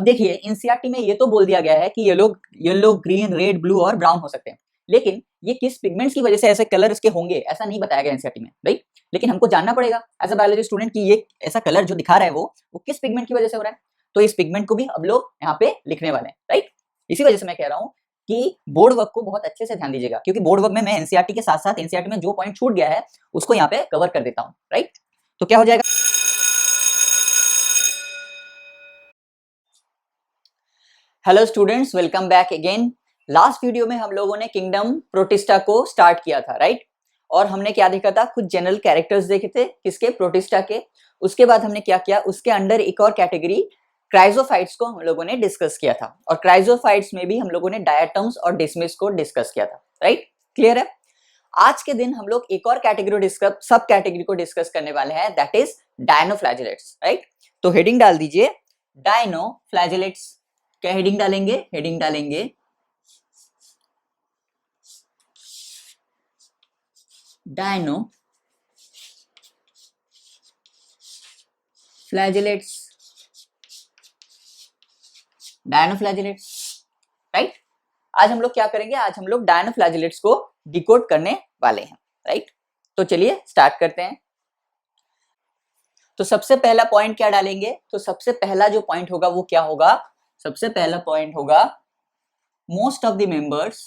अब देखिए एनसीईआरटी में ये तो बोल दिया गया है कि येलो ग्रीन रेड ब्लू और ब्राउन हो सकते हैं, लेकिन ये किस पिगमेंट्स की वजह से ऐसे कलर इसके होंगे ऐसा नहीं बताया गया एनसीईआरटी में, राइट। लेकिन हमको जानना पड़ेगा एज अ बायोलॉजी स्टूडेंट कि ये ऐसा कलर जो दिखा रहा है वो किस पिगमेंट की वजह से हो रहा है। तो इस पिगमेंट को भी अब लोग यहाँ पे लिखने वाले हैं, राइट। इसी वजह से मैं कह रहा हूँ कि बोर्ड वर्क को बहुत अच्छे से ध्यान दीजिएगा, क्योंकि बोर्ड वर्क में मैं एनसीईआरटी के साथ साथ एनसीईआरटी में जो पॉइंट छूट गया है उसको यहाँ पे कवर कर देता हूँ, राइट। तो क्या हो जाएगा, hello students, welcome back again. Last video में हम लोगों ने किंगडम प्रोटिस्टा को स्टार्ट किया था, राइट। और हमने क्या देखा था, कुछ जनरल कैरेक्टर्स देखे थे किसके, प्रोटिस्टा के। उसके बाद हमने क्या किया, उसके अंडर एक और कैटेगरी क्राइजोफाइट्स को हम लोगों ने डिस्कस किया था, और क्राइजोफाइट्स में भी हम लोगों ने डायटम्स और डिसमिस को डिस्कस किया था, राइट। क्लियर है। आज के दिन हम लोग एक और सब कैटेगरी को डिस्कस करने वाले हैं, दैट इज डायनोफ्लैजेलेट्स, राइट। तो हेडिंग डाल दीजिए डायनोफ्लैजेलेट्स। क्या हेडिंग डालेंगे, हेडिंग डालेंगे डायनोफ्लैजेलेट्स, डायनोफ्लैजेलेट्स, राइट। आज हम लोग क्या करेंगे, आज हम लोग डायनोफ्लैजेलेट्स को डिकोड करने वाले हैं, राइट। तो चलिए स्टार्ट करते हैं। तो सबसे पहला पॉइंट क्या डालेंगे, तो सबसे पहला जो पॉइंट होगा वो क्या होगा, सबसे पहला पॉइंट होगा most of the members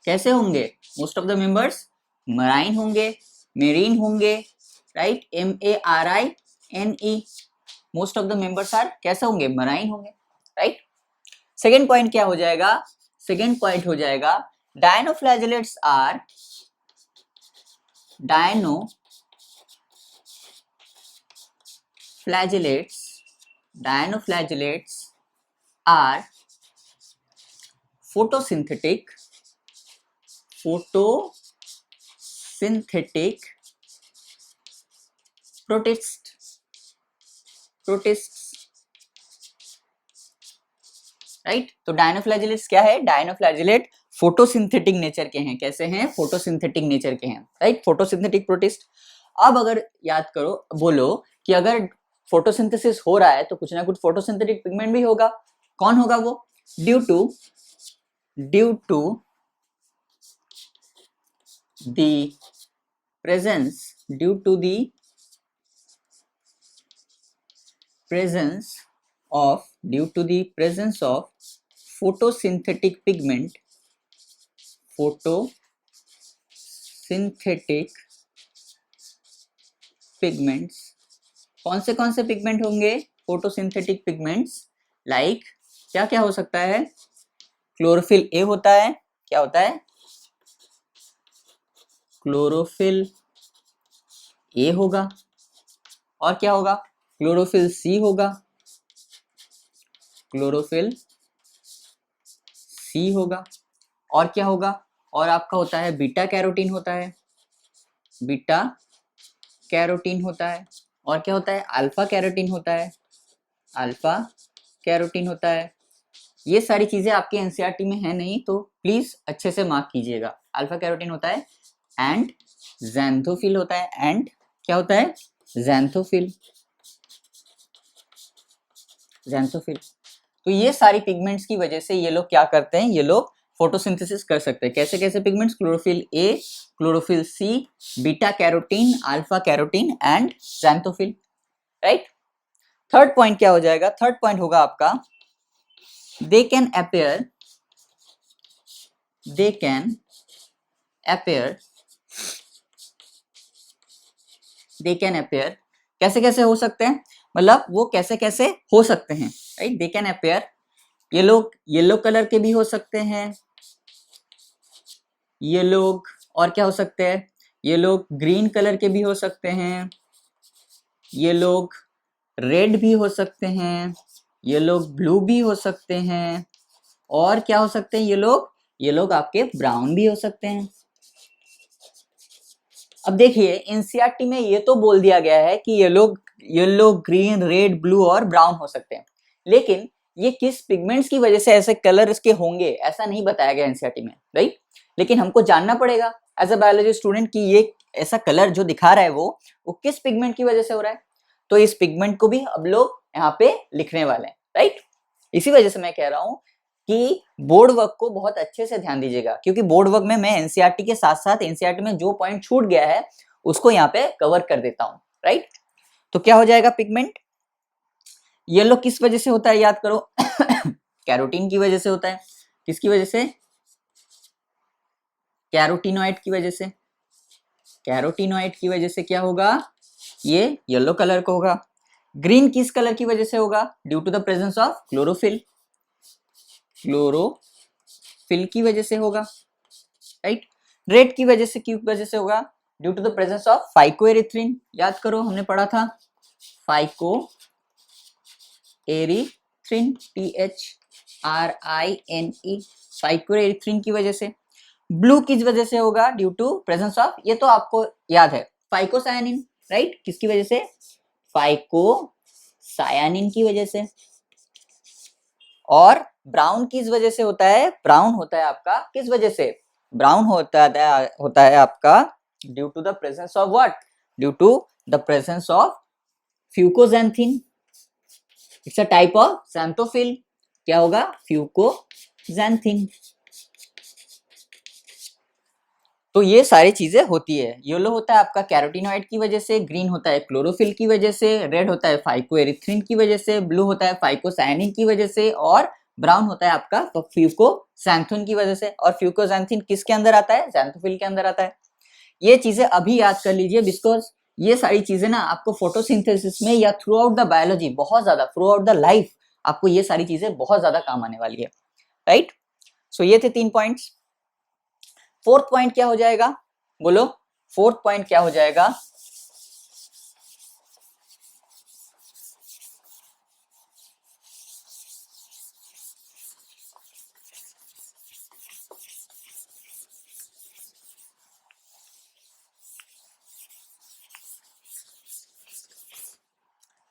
कैसे होंगे, most of the members marine होंगे, मेरीन होंगे, right. MARINE, most of the members are कैसे होंगे, मराइन होंगे, राइट। सेकेंड पॉइंट क्या हो जाएगा, सेकेंड पॉइंट हो जाएगा डायनोफ्लैजेलेट्स आर photosynthetic protists, राइट। तो डायनोफ्लैजेलेट्स क्या है, डायनोफ्लैजेलेट फोटोसिंथेटिक नेचर के हैं, कैसे हैं, फोटोसिंथेटिक नेचर के हैं, राइट। Photosynthetic protist. अब अगर याद करो, बोलो कि अगर फोटोसिंथेसिस हो रहा है तो कुछ ना कुछ फोटोसिंथेटिक पिगमेंट भी होगा। कौन होगा वो, due to the presence of photosynthetic pigments। कौन से पिगमेंट होंगे, फोटोसिंथेटिक पिगमेंट्स, लाइक क्या क्या हो सकता है, क्लोरोफिल ए होता है, क्या होता है, क्लोरोफिल ए होगा, और क्या होगा, क्लोरोफिल सी होगा, क्लोरोफिल सी होगा, और क्या होगा, और आपका होता है बीटा कैरोटीन होता है, बीटा कैरोटीन होता है, और क्या होता है, अल्फा कैरोटीन होता है, अल्फा कैरोटीन होता है। ये सारी चीजें आपके एनसीईआरटी में है नहीं, तो प्लीज अच्छे से मार्क कीजिएगा। अल्फा कैरोटीन होता है, एंड ज़ैंथोफिल होता है, एंड क्या होता है, ज़ैंथोफिल। तो ये सारी पिगमेंट्स की वजह से ये लोग क्या करते हैं, ये लोग फोटोसिंथेसिस कर सकते हैं। कैसे कैसे pigments, chlorophyll A, chlorophyll C, beta carotene, alpha carotene and xanthophyll, right. Third point क्या हो जाएगा, थर्ड पॉइंट होगा आपका दे कैन अपेयर कैसे कैसे हो सकते हैं, मतलब वो कैसे कैसे हो सकते हैं, राइट। दे कैन अपेयर, ये लोग येलो कलर के भी हो सकते हैं, ये लोग और क्या हो सकते हैं, ये लोग ग्रीन कलर के भी हो सकते हैं, ये लोग रेड भी हो सकते हैं, ये लोग ब्लू भी हो सकते हैं, और क्या हो सकते हैं, ये लोग आपके ब्राउन भी हो सकते हैं। अब देखिए एनसीईआरटी में ये तो बोल दिया गया है कि ये लोग येलो ग्रीन रेड ब्लू और ब्राउन हो सकते हैं, लेकिन ये किस पिगमेंट्स की वजह से ऐसे कलर इसके होंगे ऐसा नहीं बताया गया एनसीईआरटी में, राइट। लेकिन हमको जानना पड़ेगा एज अ बायोलॉजी स्टूडेंट कि ये ऐसा कलर जो दिखा रहा है वो किस पिगमेंट की वजह से हो रहा है। तो इस पिगमेंट को भी अब लोग यहाँ पे लिखने वाले हैं, राइट। इसी वजह से मैं कह रहा हूँ कि बोर्ड वर्क को बहुत अच्छे से ध्यान दीजिएगा, क्योंकि बोर्ड वर्क में मैं एनसीईआरटी के साथ साथ एनसीईआरटी में जो पॉइंट छूट गया है उसको यहाँ पे कवर कर देता हूँ, राइट। तो क्या हो जाएगा पिगमेंट, येलो किस वजह से होता है याद करो कैरोटीन की वजह से होता है। किसकी वजह से, कैरोटीनॉइड की वजह से। कैरोटीनॉइड की वजह से क्या होगा, ये येलो कलर का होगा। ग्रीन किस कलर की वजह से होगा, due to the presence of chlorophyll. Chlorophyll की वजह से होगा, राइट। रेड की वजह से होगा, due to the presence of phycoerythrin. याद करो हमने पढ़ा था फाइको एरिथ्रिन, THRINE, फाइकोएरिथ्रिन की वजह से। ब्लू किस वजह से होगा, ड्यू टू प्रेजेंस ऑफ, ये तो आपको याद है, फाइकोसायानिन, राइट। किसकी वजह से, फाइकोसायानिन की वजह से। और ब्राउन किस वजह से होता है, ब्राउन होता है आपका किस वजह से, ब्राउन होता है आपका due to the presence of what, due to the presence of fucoxanthin. It's a type of xanthophyll। क्या होगा, फ्यूकोजैंथिन। तो ये सारी चीजें होती है। येलो होता है आपका कैरोटीनॉइड की वजह से, ग्रीन होता है क्लोरोफिल की वजह से, रेड होता है फाइकोएरिथ्रिन की वजह से, ब्लू होता है फाइकोसायानिन की वजह से, और ब्राउन होता है आपका फ्यूकोसैंथिन की वजह से। और फ्यूकोसैंथिन किसके अंदर आता है, xanthophyll के अंदर आता है। ये चीजें अभी याद कर लीजिए, बिकॉज ये सारी चीजें ना आपको फोटोसिंथेसिस में या थ्रू आउट द बायोलॉजी बहुत ज्यादा, थ्रू आउट द लाइफ आपको ये सारी चीजें बहुत ज्यादा काम आने वाली है, राइट। सो ये थे 3 पॉइंट्स। फोर्थ पॉइंट क्या हो जाएगा, बोलो फोर्थ पॉइंट क्या हो जाएगा,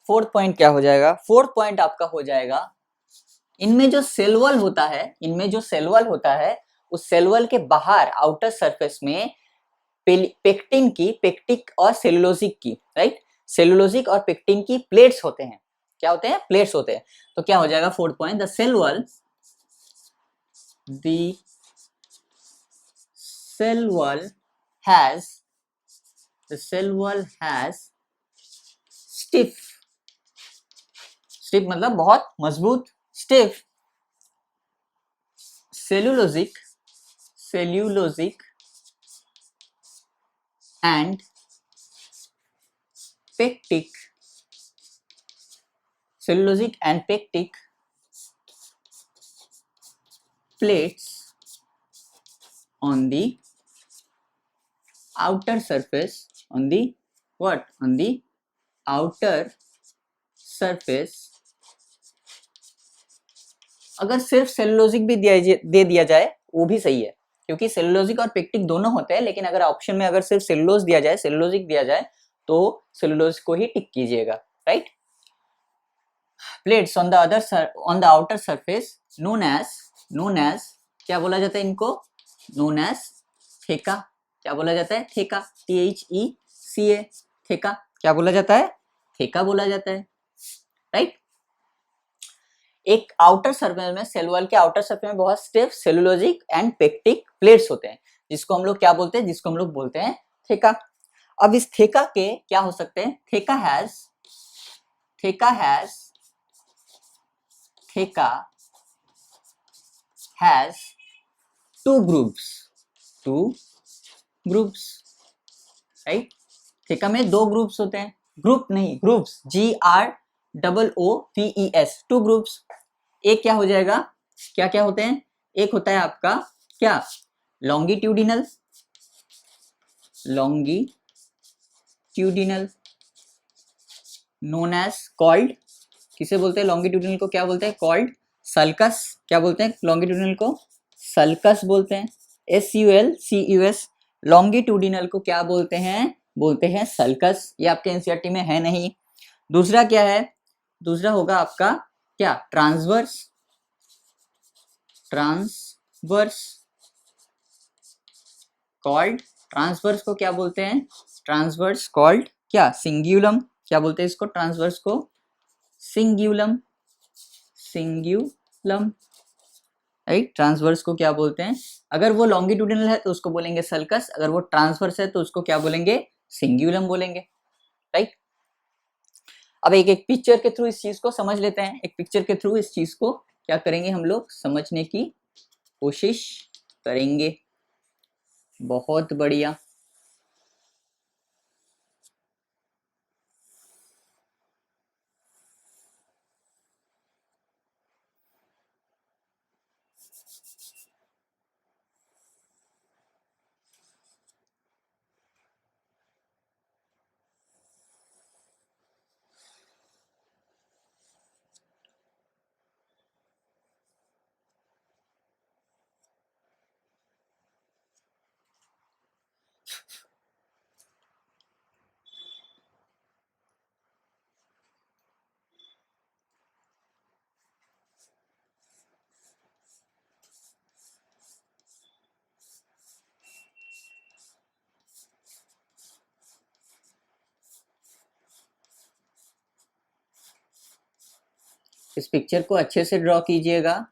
फोर्थ पॉइंट क्या हो जाएगा, फोर्थ पॉइंट आपका हो जाएगा इनमें जो सेल वॉल होता है, इनमें जो सेल वॉल होता है उस सेल वॉल के बाहर आउटर सरफेस में पेक्टिन की, पेक्टिक और सेलुलोजिक की, राइट, सेलुलोजिक और पेक्टिन की प्लेट्स होते हैं। क्या होते हैं, प्लेट्स होते हैं। तो क्या हो जाएगा fourth point, the cell wall has stiff, stiff मतलब बहुत मजबूत, stiff cellulosic and pectic, cellulosic and pectic plates on the outer surface, on the what, on the outer surface। अगर सिर्फ सेलुलोजिक भी दे दिया जाए वो भी सही है, क्योंकि सेलुलोजिक और पेक्टिक दोनों होते हैं, लेकिन अगर ऑप्शन में अगर सिर्फ सेलुलोज दिया जाए, सेलुलोजिक दिया जाए तो सेलुलोज को ही टिक कीजिएगा, right. Plates on the outer surface known as क्या बोला जाता है इनको, नोन एज थेका। क्या बोला जाता है, थेका, THECA, थेका। क्या बोला जाता है, थेका बोला जाता है, राइट। एक आउटर सर्फेस में, सेल वॉल के आउटर सर्फेस में बहुत stiff cellulosic and pectic plates होते हैं, जिसको हम लोग क्या बोलते हैं, जिसको हम लोग बोलते हैं थेका। अब इस थेका के क्या हो सकते हैं, थेका हैज टू ग्रुप्स, राइट। थेका में 2 ग्रुप्स होते हैं, ग्रुप नहीं, ग्रुप्स, GROOPS, 2 ग्रुप्स। एक क्या हो जाएगा, क्या क्या होते हैं, एक होता है आपका क्या, लॉन्गिट्यूडिनल नोन एज कॉल्ड, किसे बोलते हैं लॉन्गिट्यूडिनल को, क्या बोलते हैं, कॉल्ड सल्कस। क्या बोलते हैं लॉन्गिट्यूडिनल को, सल्कस बोलते हैं, SULCUS। लॉन्गिट्यूडिनल को क्या बोलते हैं सल्कस। ये आपके एनसीईआरटी में है नहीं। दूसरा क्या है, दूसरा होगा आपका क्या ट्रांसवर्स, ट्रांसवर्स कॉल्ड, ट्रांसवर्स को क्या बोलते हैं, ट्रांसवर्स कॉल्ड क्या सिंग्यूलम, क्या बोलते हैं इसको ट्रांसवर्स को, सिंग्यूलम, सिंग्यूलम, राइट। ट्रांसवर्स को क्या बोलते हैं, अगर वो लॉन्गिट्यूडिनल है तो उसको बोलेंगे सल्कस, अगर वो ट्रांसवर्स है तो उसको क्या बोलेंगे, सिंग्यूलम बोलेंगे, राइट। अब एक एक पिक्चर के थ्रू इस चीज को समझ लेते हैं, एक पिक्चर के थ्रू इस चीज को क्या करेंगे हम लोग समझने की कोशिश करेंगे। बहुत बढ़िया। इस पिक्चर को अच्छे से ड्रॉ कीजिएगा,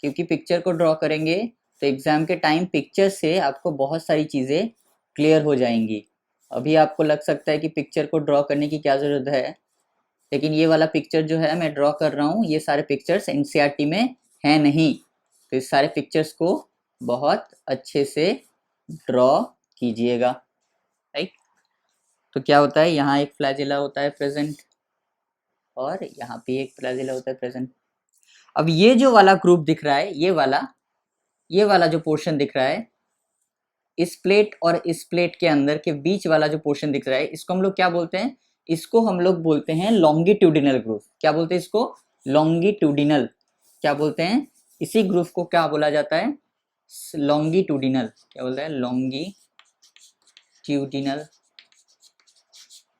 क्योंकि पिक्चर को ड्रॉ करेंगे तो एग्जाम के टाइम पिक्चर से आपको बहुत सारी चीज़ें क्लियर हो जाएंगी। अभी आपको लग सकता है कि पिक्चर को ड्रॉ करने की क्या ज़रूरत है, लेकिन ये वाला पिक्चर जो है मैं ड्रॉ कर रहा हूँ, ये सारे पिक्चर्स एनसीईआरटी में हैं नहीं, तो इस सारे पिक्चर्स को बहुत अच्छे से ड्रॉ कीजिएगा, राइट। तो क्या होता है, यहाँ एक फ्लैजिला होता है प्रेजेंट और यहाँ पे एक फ्लैजिला होता है प्रेजेंट। अब ये जो वाला ग्रुप दिख रहा है, ये वाला जो पोर्शन दिख रहा है, इस प्लेट और इस प्लेट के अंदर के बीच वाला जो पोर्शन दिख रहा है, इसको हम लोग क्या बोलते हैं, इसको हम लोग बोलते हैं लॉन्गिट्यूडिनल ग्रुप। क्या बोलते हैं इसको, लॉन्गिट्यूडिनल। क्या बोलते हैं, इसी ग्रुप को क्या बोला जाता है, लॉन्गिट्यूडिनल। क्या बोलता है, लॉन्गिट्यूडिनल।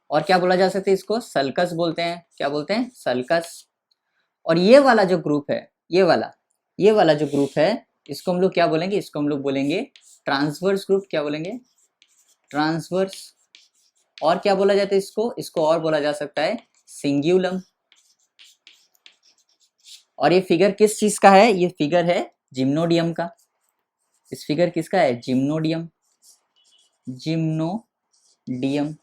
और क्या बोला जा सकता है इसको, सल्कस बोलते हैं। क्या बोलते हैं, सल्कस। और ये वाला जो ग्रुप है, ये वाला जो ग्रुप है, इसको हम लोग क्या बोलेंगे, इसको हम लोग बोलेंगे ट्रांसवर्स ग्रुप। क्या बोलेंगे, ट्रांसवर्स। और क्या बोला जाता है इसको और बोला जा सकता है सिंग्यूलम। और ये फिगर किस चीज का है, ये फिगर है जिम्नोडियम का। इस फिगर किसका है, जिम्नोडियम, जिम्नोडियम।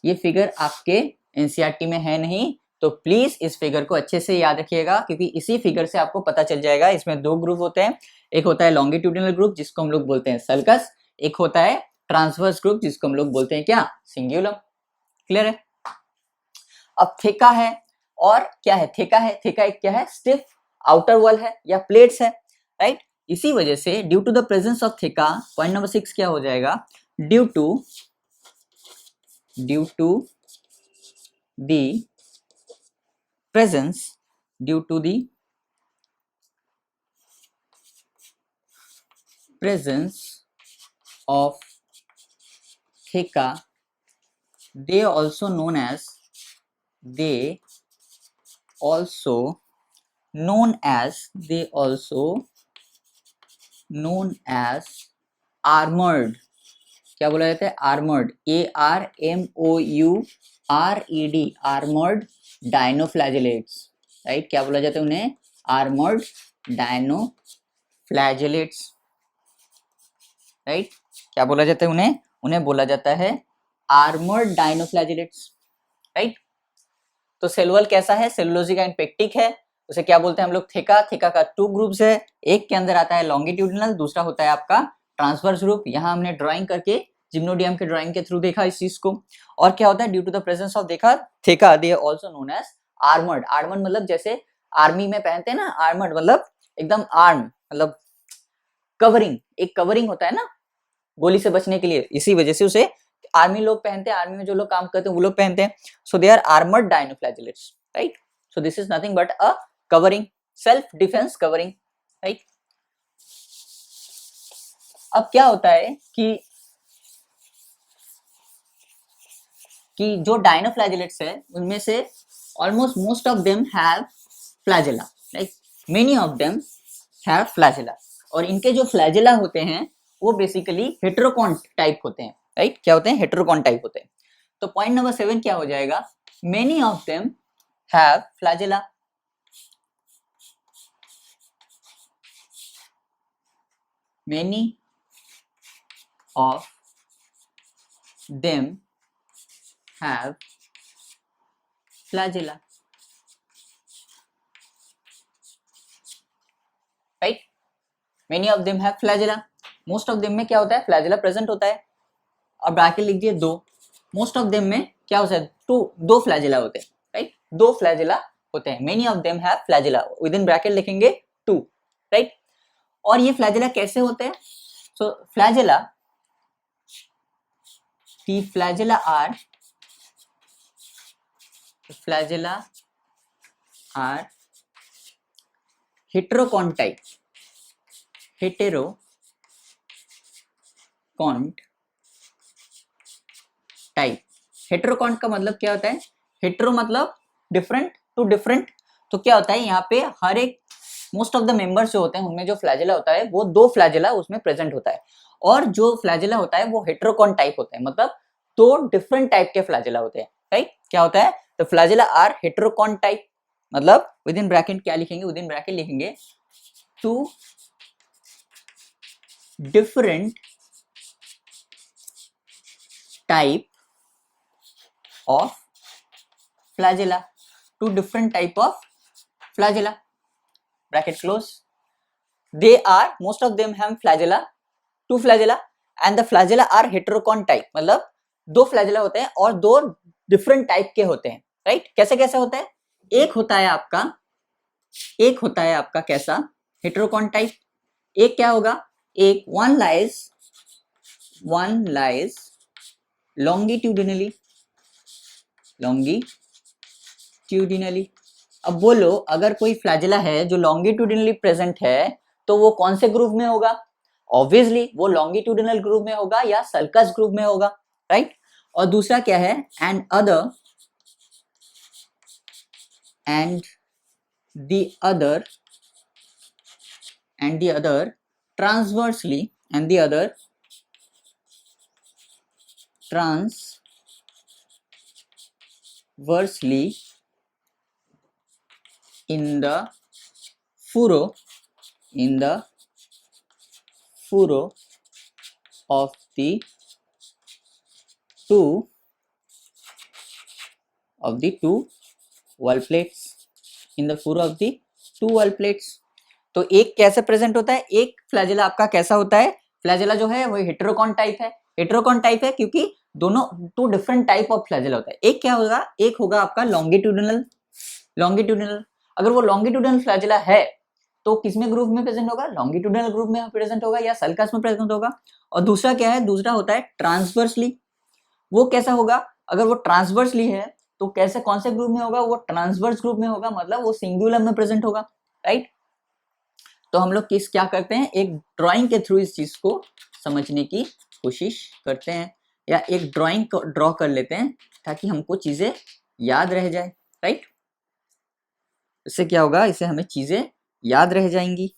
ये फिगर आपके एनसीईआरटी में है नहीं, तो प्लीज इस फिगर को अच्छे से याद रखिएगा, क्योंकि इसी फिगर से आपको पता चल जाएगा। इसमें दो ग्रुप होते हैं, एक होता है लॉन्गिट्यूडिनल ग्रुप जिसको हम लोग बोलते हैं सल्कस, एक होता है ट्रांसवर्स ग्रुप जिसको हम लोग बोलते हैं क्या, सिंग्यूलम। क्लियर है। अब थेका है, और क्या है, थेका है, थेका एक क्या है, स्टिफ आउटर वॉल है या प्लेट्स है, राइट। इसी वजह से due to the presence of theca, point number 6 क्या हो जाएगा, due to the presence due to the presence of theca, they also known as armored। क्या बोला जाता है, armoured, ARMOURED, armoured dinoflagellates, right. क्या बोला जाता है उन्हें, आर्मर्ड डायनोफ्लैजेलेट्स, राइट। क्या बोला जाता है उन्हें बोला जाता है आर्मर्ड डायनोफ्लैजेलेट्स, राइट। तो सेल वॉल कैसा है, सेलुलोजिक एंड पेक्टिक है। उसे क्या बोलते हैं हम लोग, थेका। थेका का टू ग्रुप्स है, एक के अंदर आता है लॉन्गिट्यूडिनल, दूसरा होता है आपका ट्रांसवर्स ग्रुप। यहाँ हमने ड्राइंग करके जिम्नोडियम के ड्राइंग के थ्रू देखा इस चीज को। और क्या होता है, due to the presence of theca they are also known as armoured. Armoured मतलब जैसे आर्मी में पहनते हैं ना, आर्मर्ड मतलब एकदम आर्म, मतलब कवरिंग, एक कवरिंग होता है ना गोली से बचने के लिए, इसी वजह से उसे आर्मी लोग पहनते हैं, आर्मी में जो लोग काम करते हैं वो लोग पहनते हैं। So they are armoured dinoflagellates, right. So this is nothing but a covering, self defence covering, right. अब क्या होता है कि जो डायनोफ्लैजेलेट्स है उनमें से almost most of them have flagella, right. Many of them have flagella, और इनके जो फ्लैजेला होते हैं वो बेसिकली हेटेरोकॉन्ट टाइप होते हैं, राइट। क्या होते हैं? हेटेरोकॉन्ट टाइप होते हैं। तो पॉइंट नंबर 7 क्या हो जाएगा? Many of them have flagella. Many of them have flagella, right. Many of them have flagella, most of them में क्या होता है? फ्लैजेला प्रेजेंट होता है। अब ब्रैकेट लिख दिए 2, मोस्ट ऑफ देम में क्या होता है? 2 फ्लैजेला होते हैं, राइट। 2 फ्लैजेला होते हैं। Many of them have flagella, with in bracket लिखेंगे 2, राइट। और ये फ्लैजेला कैसे होते हैं? So flagella, the flagella are heterocont type, heterocont type. Heterocont का मतलब क्या होता है? हेटेरो मतलब डिफरेंट, टू डिफरेंट। तो क्या होता है यहाँ पे? हर एक मोस्ट ऑफ द मेंबर्स जो होते हैं उनमें जो फ्लैजेला होता है वो 2 फ्लैजेला उसमें प्रेजेंट होता है, और जो फ्लैजेला होता है वो हेटेरोकॉन्ट टाइप होता है, मतलब 2 डिफरेंट टाइप के फ्लैजेला होते हैं, राइट। क्या होता है? तो फ्लैजेला आर हेटेरोकॉन्ट टाइप, मतलब विद इन ब्रैकेट क्या लिखेंगे? विद इन ब्रैकेट लिखेंगे 2 different type of flagella, 2 different type of flagella, bracket close. They are, most of them have flagella, 2 flagella, and the flagella are heterocont type, मतलब 2 flagella होते हैं और 2 different type के होते हैं, right? कैसे कैसे होते हैं? एक होता है आपका कैसा? heterocont type। एक क्या होगा? एक one lies longitudinally। अब बोलो, अगर कोई फ्लैजेला है जो लॉन्गिट्यूडिनली प्रेजेंट है तो वो कौन से ग्रुप में होगा? ऑब्वियसली वो लॉन्गिट्यूडिनल ग्रुप में होगा या सल्कस ग्रुप में होगा, राइट। और दूसरा क्या है? And the other transversely in the furrow of the two wall plates, in the furrow of the 2 wall plates। तो एक कैसे प्रेजेंट होता है? एक फ्लैजेला आपका कैसा होता है? फ्लैजेला जो है वो हेटेरोकॉन्ट टाइप है। हेटेरोकॉन्ट टाइप है क्योंकि दोनों 2 डिफरेंट टाइप ऑफ फ्लैजेला होता है। एक क्या होगा? एक होगा आपका लॉन्गिट्यूडिनल। अगर वो लॉन्गिट्यूडिनल फ्लैजेला है तो किसमें ग्रुप में प्रेजेंट होगा? लॉन्गिट्यूडिनल ग्रुप में प्रेजेंट होगा या सल्कस में प्रेजेंट होगा। और दूसरा क्या है? दूसरा होता है ट्रांसवर्सली। वो कैसा होगा? अगर वो ट्रांसवर्सली है तो कैसे, कौन से ग्रुप में होगा? वो ट्रांसवर्स ग्रुप में होगा, मतलब वो सिंगुलर में प्रेजेंट होगा, राइट। तो हम लोग क्या करते हैं? एक ड्राइंग के थ्रू इस चीज को समझने की कोशिश करते हैं, या एक ड्राइंग को ड्रॉ कर लेते हैं ताकि हमको चीजें याद रह जाए, राइट। इससे क्या होगा? इससे हमें चीजें याद रह जाएंगी।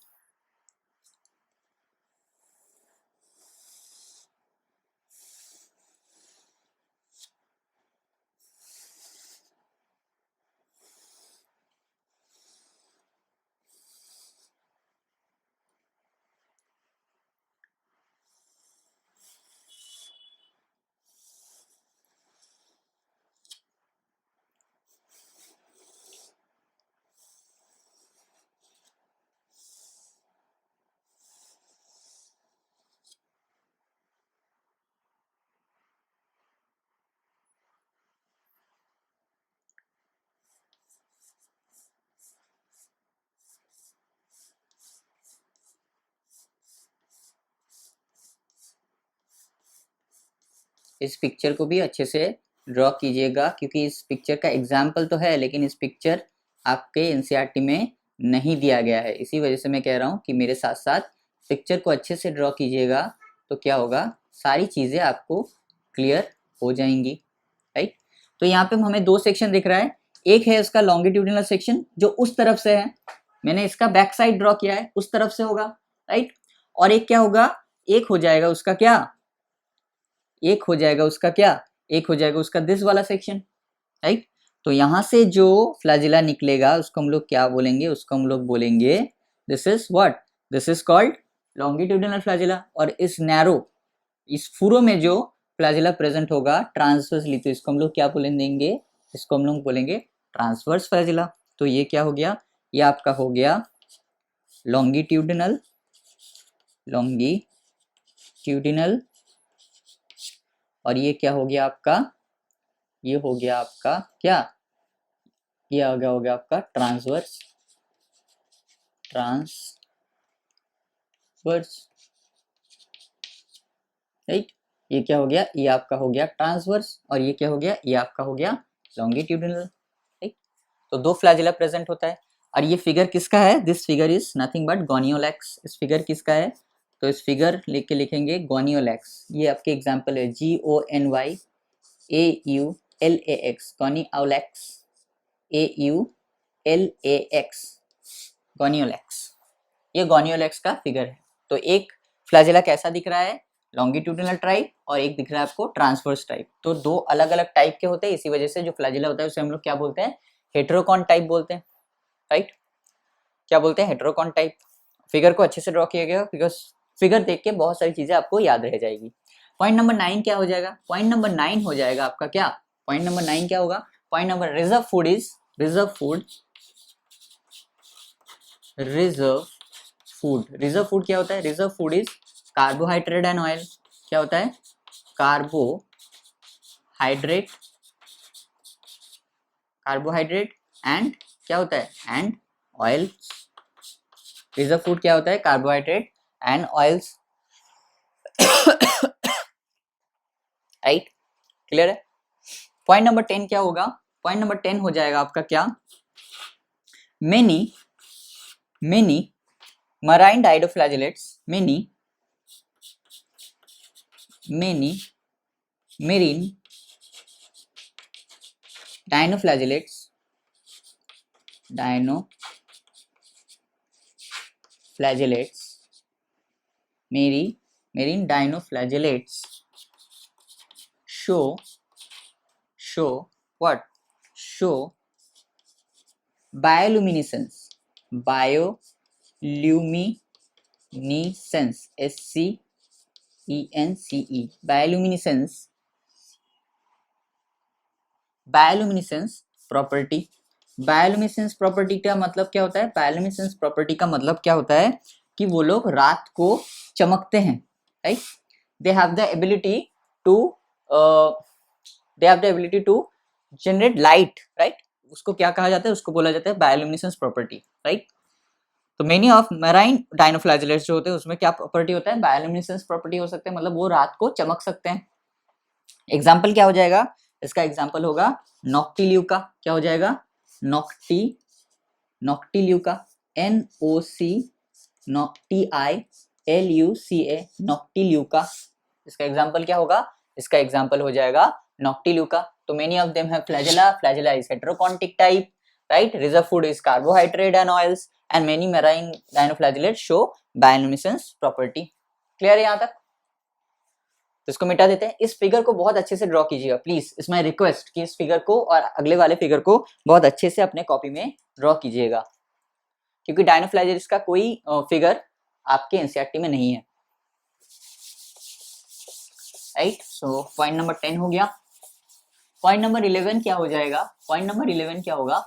इस पिक्चर को भी अच्छे से ड्रॉ कीजिएगा, क्योंकि इस पिक्चर का एग्जाम्पल तो है लेकिन इस पिक्चर आपके एनसीईआरटी में नहीं दिया गया है। इसी वजह से मैं कह रहा हूँ कि मेरे साथ साथ पिक्चर को अच्छे से ड्रॉ कीजिएगा, तो क्या होगा? सारी चीज़ें आपको क्लियर हो जाएंगी, राइट। तो यहाँ पे हमें 2 सेक्शन दिख रहा है। एक है इसका लॉन्गिट्यूडिनल सेक्शन जो उस तरफ से है, मैंने इसका बैक साइड ड्रॉ किया है, उस तरफ से होगा, राइट। और एक क्या होगा, एक हो जाएगा उसका क्या, एक हो जाएगा उसका क्या, एक हो जाएगा उसका दिस वाला सेक्शन, राइट। तो यहां से जो फ्लैजिला निकलेगा उसको हम लोग क्या बोलेंगे, उसको हम लोग बोलेंगे this is what, this is called longitudinal flagella. और इस नैरो, इस फुरो में जो फ्लैजिला प्रेजेंट होगा ट्रांसवर्सली, तो इसको हम लोग क्या बोलें देंगे, इसको हम लोग बोलेंगे ट्रांसवर्स फ्लैजिला। तो ये क्या हो गया, ये आपका हो गया लॉन्गिट्यूडिनल, लॉन्गिट्यूडिनल। और ये क्या हो गया आपका, ये हो गया आपका क्या, ये हो गया आपका ट्रांसवर्स, ट्रांसवर्स, राइट। ये क्या हो गया, ये आपका हो गया ट्रांसवर्स, और ये क्या हो गया, ये आपका हो गया लॉन्गिट्यूडिनल, राइट। तो दो फ्लैजिला प्रेजेंट होता है। और ये फिगर किसका है, this figure is nothing but Gonyaulax. इस फिगर किसका है, तो इस फिगर लिख के लिखेंगे गोनियोलैक्स। ये आपके एग्जाम्पल है GONYAULAX, गोनियोलैक्स, AULAX, गोनियोलैक्स। ये गोनियोलैक्स का फिगर है। तो एक फ्लैजिला कैसा दिख रहा है, लॉन्गिट्यूडिनल टाइप, और एक दिख रहा है आपको ट्रांसवर्स टाइप। तो दो अलग अलग टाइप के होते हैं, इसी वजह से जो फ्लैजिला होता है उसे हम लोग क्या बोलते हैं, हेटेरोकॉन टाइप बोलते हैं, राइट। क्या बोलते हैं, हेटेरोकॉन टाइप। फिगर को अच्छे से ड्रॉ किया गया, बिकॉज फिगर देख के बहुत सारी चीजें आपको याद रह जाएगी। पॉइंट नंबर 9 क्या हो जाएगा, पॉइंट नंबर 9 हो जाएगा आपका क्या, पॉइंट नंबर 9 क्या होगा, point number reserve food is, reserve food, reserve food, reserve food क्या होता है, reserve food is carbohydrate and oil. क्या होता है, कार्बोहाइड्रेट, कार्बोहाइड्रेट एंड क्या होता है, एंड ऑयल। रिजर्व फूड क्या होता है, carbohydrate and oils, right, clear है। पॉइंट नंबर 10 क्या होगा, पॉइंट नंबर 10 हो जाएगा आपका क्या, many marine dinoflagellates, many marine dinoflagellates, marine dinoflagellates show what, show bioluminescence, bioluminescence, SCENCE, bioluminescence property। Bioluminescence property का मतलब क्या होता है, बायोलुमिनेसेंस प्रॉपर्टी का मतलब क्या होता है कि वो लोग रात को चमकते हैं, right. They have the ability to generate light, right. उसको क्या कहा जाता है, उसको बोला जाता है बायोलुमिनेसेंस प्रॉपर्टी, राइट। तो मेनी ऑफ मैराइन डायनोफ्लैजिलेट्स जो होते हैं उसमें क्या प्रॉपर्टी होता है, बायोलुमिनेसेंस प्रॉपर्टी हो सकते हैं, मतलब वो रात को चमक सकते हैं। एग्जाम्पल क्या हो जाएगा, इसका एग्जाम्पल होगा नॉक्टिल्यूका। क्या हो जाएगा, नॉक्टिल्यूका, NOCTILUCA, नॉक्टिल्यूका। इसका एग्जाम्पल क्या होगा, इसका एग्जाम्पल हो जाएगा नॉक्टिल्यूका। तो many of them have flagella, flagella is heterokontic type, right. Reserve food is carbohydrate and oils, and many marine dinoflagellates show bioluminescence property. Clear है यहाँ तक, तो इसको मिटा देते हैं। इस फिगर को बहुत अच्छे से ड्रॉ कीजिएगा प्लीज, इस माय रिक्वेस्ट कि इस फिगर को और अगले वाले फिगर को बहुत अच्छे से अपने कॉपी में ड्रॉ कीजिएगा, क्योंकि डायनोफ्लैजिलेट्स का कोई फिगर आपके एनसीईआरटी में नहीं है, राइट। सो पॉइंट नंबर 10 हो गया। पॉइंट नंबर 11 क्या हो जाएगा, पॉइंट नंबर 11 क्या होगा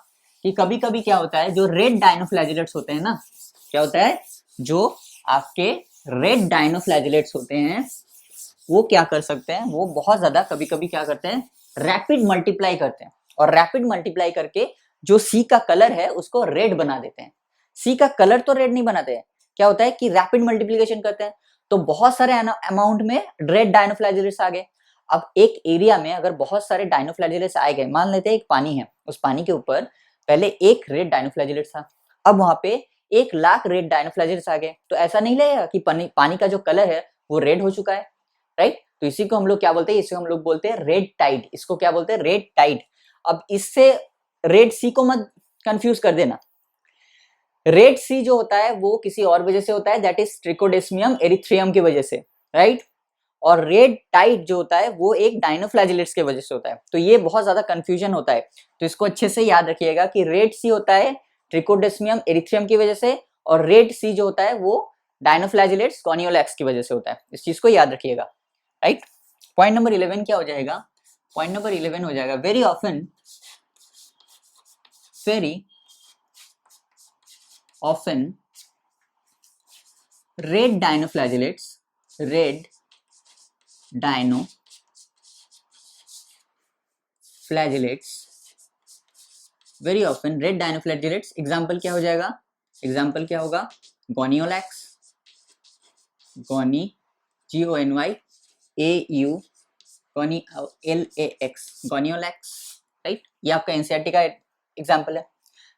कि कभी कभी क्या होता है, जो रेड डायनोफ्लैजिलेट्स होते हैं ना, क्या होता है, जो आपके रेड डायनोफ्लैजिलेट्स होते हैं वो क्या कर सकते हैं, वो बहुत ज्यादा कभी कभी क्या करते हैं, रैपिड मल्टीप्लाई करते हैं, और रैपिड मल्टीप्लाई करके जो सी का कलर है उसको रेड बना देते हैं। सी का कलर तो रेड नहीं बनाते हैं, क्या होता है कि रैपिड मल्टीप्लिकेशन करते हैं, तो बहुत सारे अमाउंट में रेड डायनोफ्लैजिलेट्स आ गए। अब एक एरिया में अगर बहुत सारे डायनोफ्लैजिलेट्स आए गए, मान लेते हैं एक पानी है, उस पानी के ऊपर पहले एक रेड डायनोफ्लैजिलेट था, अब वहां पे 1,00,000 रेड डायनोफ्लैजिलेट्स आ गए, तो ऐसा नहीं लगेगा कि पानी का जो कलर है वो रेड हो चुका है, राइट। तो इसी को हम लोग क्या बोलते हैं, इसे हम लोग बोलते हैं रेड टाइड, इसको क्या बोलते हैं, रेड टाइड। अब इससे रेड सी को मत कंफ्यूज कर देना। रेड सी जो होता है वो किसी और वजह से होता है, दैट इज ट्रिकोडेस्मियम एरिथ्रियम की वजह से, राइट। और रेड टाइड जो होता है वो एक डायनोफ्लैजिलेट्स की वजह से होता है। तो ये बहुत ज्यादा कंफ्यूजन होता है, तो इसको अच्छे से याद रखिएगा कि रेड सी होता है ट्रिकोडेस्मियम एरिथ्रियम की वजह से, और रेड सी जो होता है वो डायनोफ्लैजिलेट्स गॉनियोलैक्स की वजह से होता है। इस चीज को याद रखिएगा, राइट। पॉइंट नंबर 11 क्या हो जाएगा? पॉइंट नंबर 11 हो जाएगा very often red dinoflagellates very often red dinoflagellates, example क्या हो जाएगा? एग्जाम्पल क्या होगा? गॉनियोलैक्स, गॉनी GONYAU LAX गॉनियोलैक्स, राइट। ये आपका एनसीईआरटी का एग्जाम्पल है।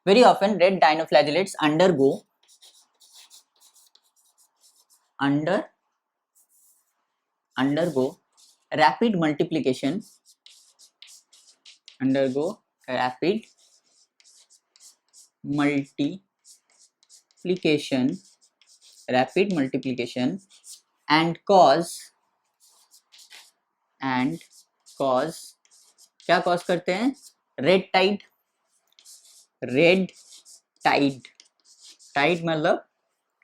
Very often red dinoflagellates undergo rapid multiplication and cause क्या कॉज करते हैं? रेड टाइड मतलब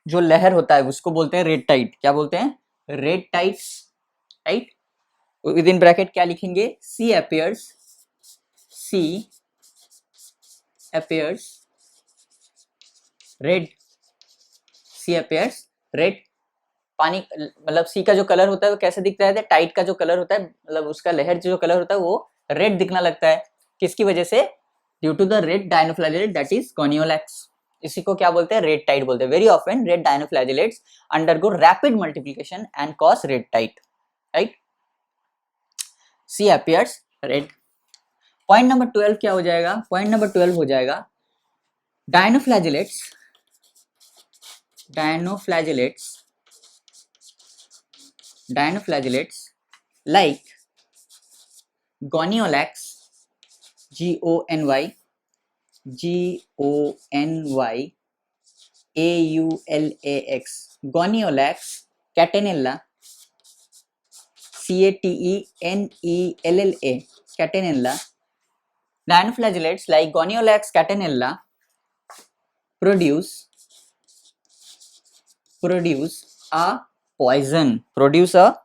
जो लहर होता है उसको बोलते हैं रेड टाइड। क्या बोलते हैं? Red tides, right. With in bracket क्या लिखेंगे? सी appears रेड। पानी मतलब सी का जो कलर होता है वो कैसे दिखता है? टाइड का जो कलर होता है, मतलब उसका लहर जो कलर होता है वो रेड दिखना लगता है। किसकी वजह से? Due to the red dinoflagellate that is Gonyaulax. इसी को क्या बोलते हैं? रेड टाइड बोलते हैं। Very often red dinoflagellates undergo rapid multiplication and cause red tide, right. Sea appears red. Point number 12 क्या हो जाएगा? पॉइंट नंबर 12 हो जाएगा dinoflagellates like goniolax GONYAULAX goniolax catenella CATENELLA catenella dinoflagellates like goniolax catenella produce a poison, produce a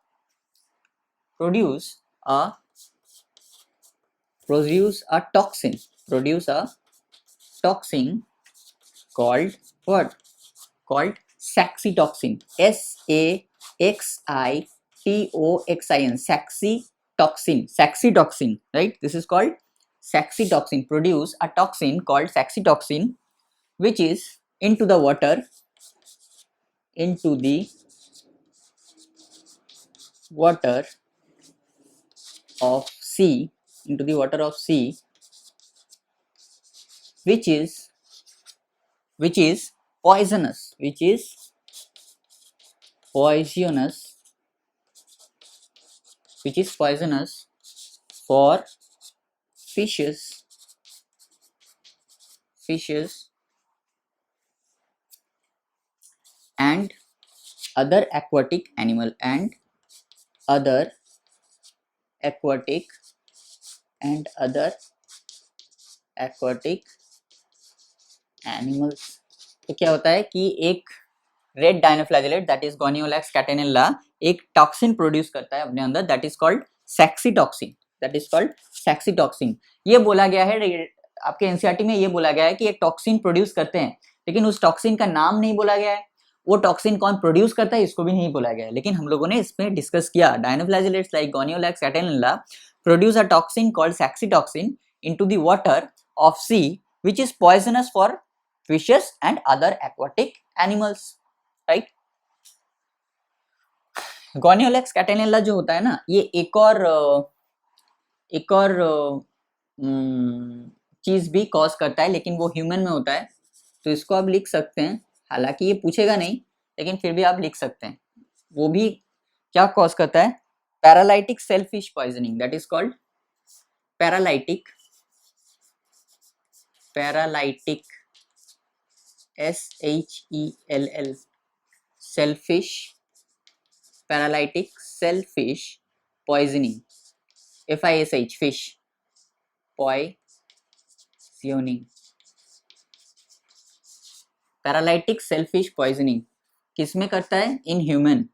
toxin called what? Called saxitoxin, saxitoxin, right? This is called saxitoxin. Produce a toxin called saxitoxin which is into the water of sea, which is poisonous for fishes and other aquatic animals तो क्या होता है कि एक red dinoflagellate that is गॉनियोलैक्स कैटेनेल्ला एक toxin produce करता है अपने अंदर, दैट इज कॉल्ड सैक्सीटॉक्सिन। ये बोला गया है आपके एनसीईआरटी में, ये बोला गया है कि एक टॉक्सिन प्रोड्यूस करते हैं, लेकिन उस टॉक्सिन का नाम नहीं बोला गया है। वो टॉक्सिन कौन प्रोड्यूस करता है इसको भी नहीं बोला गया है, लेकिन हम लोगों ने इसमें डिस्कस किया। Dinoflagellates like Gonyaulax catenella produce a toxin called saxitoxin into the water of sea which is poisonous for fishes and other aquatic animals, right. Gonyaulax catenella जो होता है ना, ये एक और चीज भी कॉज करता है, लेकिन वो ह्यूमन में होता है, तो इसको आप लिख सकते हैं। हालांकि ये पूछेगा नहीं, लेकिन फिर भी आप लिख सकते हैं। वो भी क्या कॉज करता है? Paralytic shellfish poisoning, that is called paralytic paralytic, SHELL, selfish, paralytic selfish poisoning, FISH, fish poisoning, paralytic selfish poisoning किसमें करता है? In human,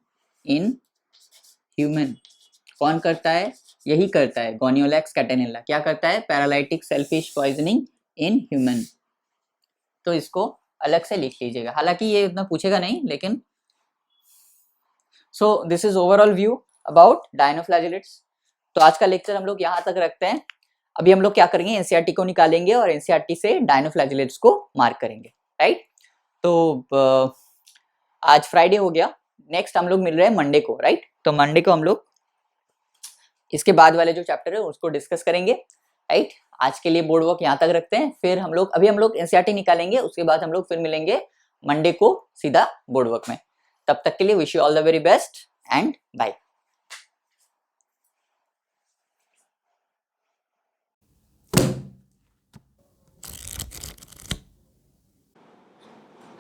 in human. कौन करता है? यही करता है गोनियोलैक्स कैटेनेला। क्या करता है? Paralytic selfish poisoning in human. तो इसको अलग से लिख लीजिएगा, हालांकि ये उतना पूछेगा नहीं, लेकिन so this is overall view about dinoflagellates. तो आज का लेक्चर हम लोग यहाँ तक रखते हैं। अभी हम लोग क्या करेंगे, एनसीईआरटी को निकालेंगे और एनसीईआरटी से डायनोफ्लैजेलेट्स को मार्क करेंगे, राइट। तो आज फ्राइडे हो गया, नेक्स्ट हम लोग मिल रहे हैं मंडे को, राइट। तो मंडे को हम लोग इसके बाद वाले जो चैप्टर है उसको डिस्कस करेंगे, राइट। आज के लिए बोर्ड वर्क यहाँ तक रखते हैं, फिर हम लोग एनसीईआरटी निकालेंगे, उसके बाद हम लोग फिर मिलेंगे मंडे को सीधा बोर्ड वर्क में। तब तक के लिए wish you all the very best and bye.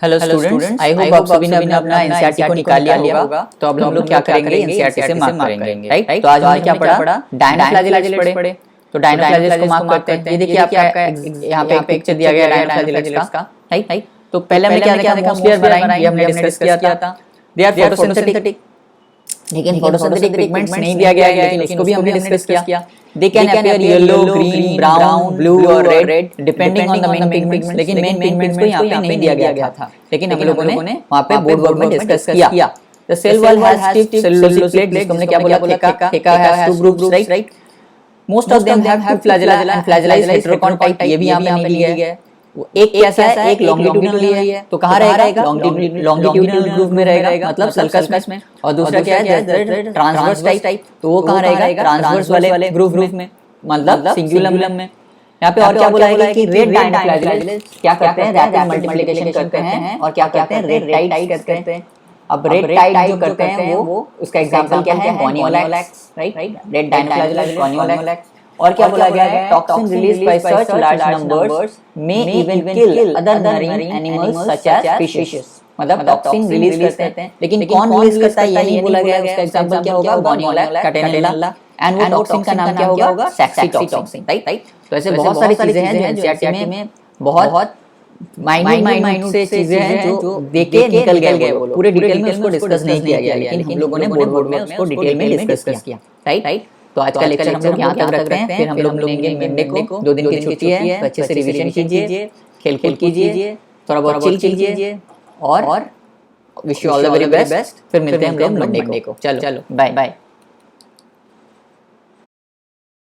Hello students, I hope आप सभी ने अपना एनसीईआरटी को निकाल लिया होगा। तो अब हम लोग क्या करेंगे, एनसीईआरटी से मार्क करेंगे, राइट। तो आज हमने क्या पढ़ा? डायनोफ्लैजेलेट्स पढ़े। तो डायनोफ्लैजेलेट्स को मार्क करते हैं। ये देखिए आपका यहाँ पे एक पिक्चर दिया गया है डायनोफ्लैजेलेट्स का, राइट। तो पहले हमने क्या देखा? मोस्टली बनाई, ये हमने डिस्कस किया था। दे आर फोटोसिंथेटिक, लेकिन फोटोसिंथेटिक पिगमेंट्स नहीं दिया गया है, लेकिन इसको भी हमने डिस्कस किया। They can appear yellow, green, brown, blue or red depending on the main pigments। लेकिन मेन पिगमेंट्स को यहाँ पे नहीं दिया गया था, लेकिन हम लोगों ने वहाँ पे बोर्ड वर्क में डिस्कस किया। The cell wall has stiff cellulosic plate, जिसको हमने क्या बोला? theca has two groups, right? Most of them have two flagella and flagella is heterocon type। ये भी यहाँ पे नहीं लिया गया है। एक कैसा है? एक लॉन्गिट्यूडिनल है। तो कहाँ रहेगा? लॉन्गिट्यूडिनल ग्रूव में रहेगा, मतलब सल्कस में। और दूसरा क्या है? Transverse type. तो वो कहाँ रहेगा? ट्रांसवर्स वाले ग्रूव में, मतलब सिंगुलम में। यहाँ पे और क्या बोला है कि रेड डायनोफ्लैजेलेट्स क्या करते हैं? रैपिड मल्टीप्लिकेशन करते हैं और क्या करते हैं? रेड टाइट करते हैं। अब रेड टाइट जो करते हैं वो उसका एग्जांपल क्या है? Gonyaulax, right. Red dinoflagellates, Gonyaulax. और क्या बोला गया है? Toxin release by such large numbers may even kill other marine animals such as fishes. मतलब टॉक्सिन रिलीज करते हैं, लेकिन कौन रिलीज करता है ये नहीं बोला गया है। उसका एग्जांपल क्या होगा? गोनियोलैक्स कैटेनेला। एंड वो टॉक्सिन का नाम क्या होगा? सेक्सीटॉक्सिन, राइट। तो ऐसे बहुत सारी चीजें हैं जो एनसीईआरटी में बहुत माइन्यूट से चीजें हैं जो देके निकल गए, वो पूरे डिटेल में उसको डिस्कस नहीं किया गया, लेकिन हम लोगों ने बोर्ड में उसको डिटेल में डिस्कस किया, राइट। तो आज का लेक्चर हम लोग यहाँ तक रखते हैं, फिर हम लोग मिलेंगे मंडे को। 2 दिन की छुट्टी है, तो अच्छे से रिवीजन कीजिए, खेल कीजिए, थोड़ा बहुत चिल कीजिए और wish you all the very best. फिर मिलते हैं हम लोग मंडे को। चलो बाय बाय।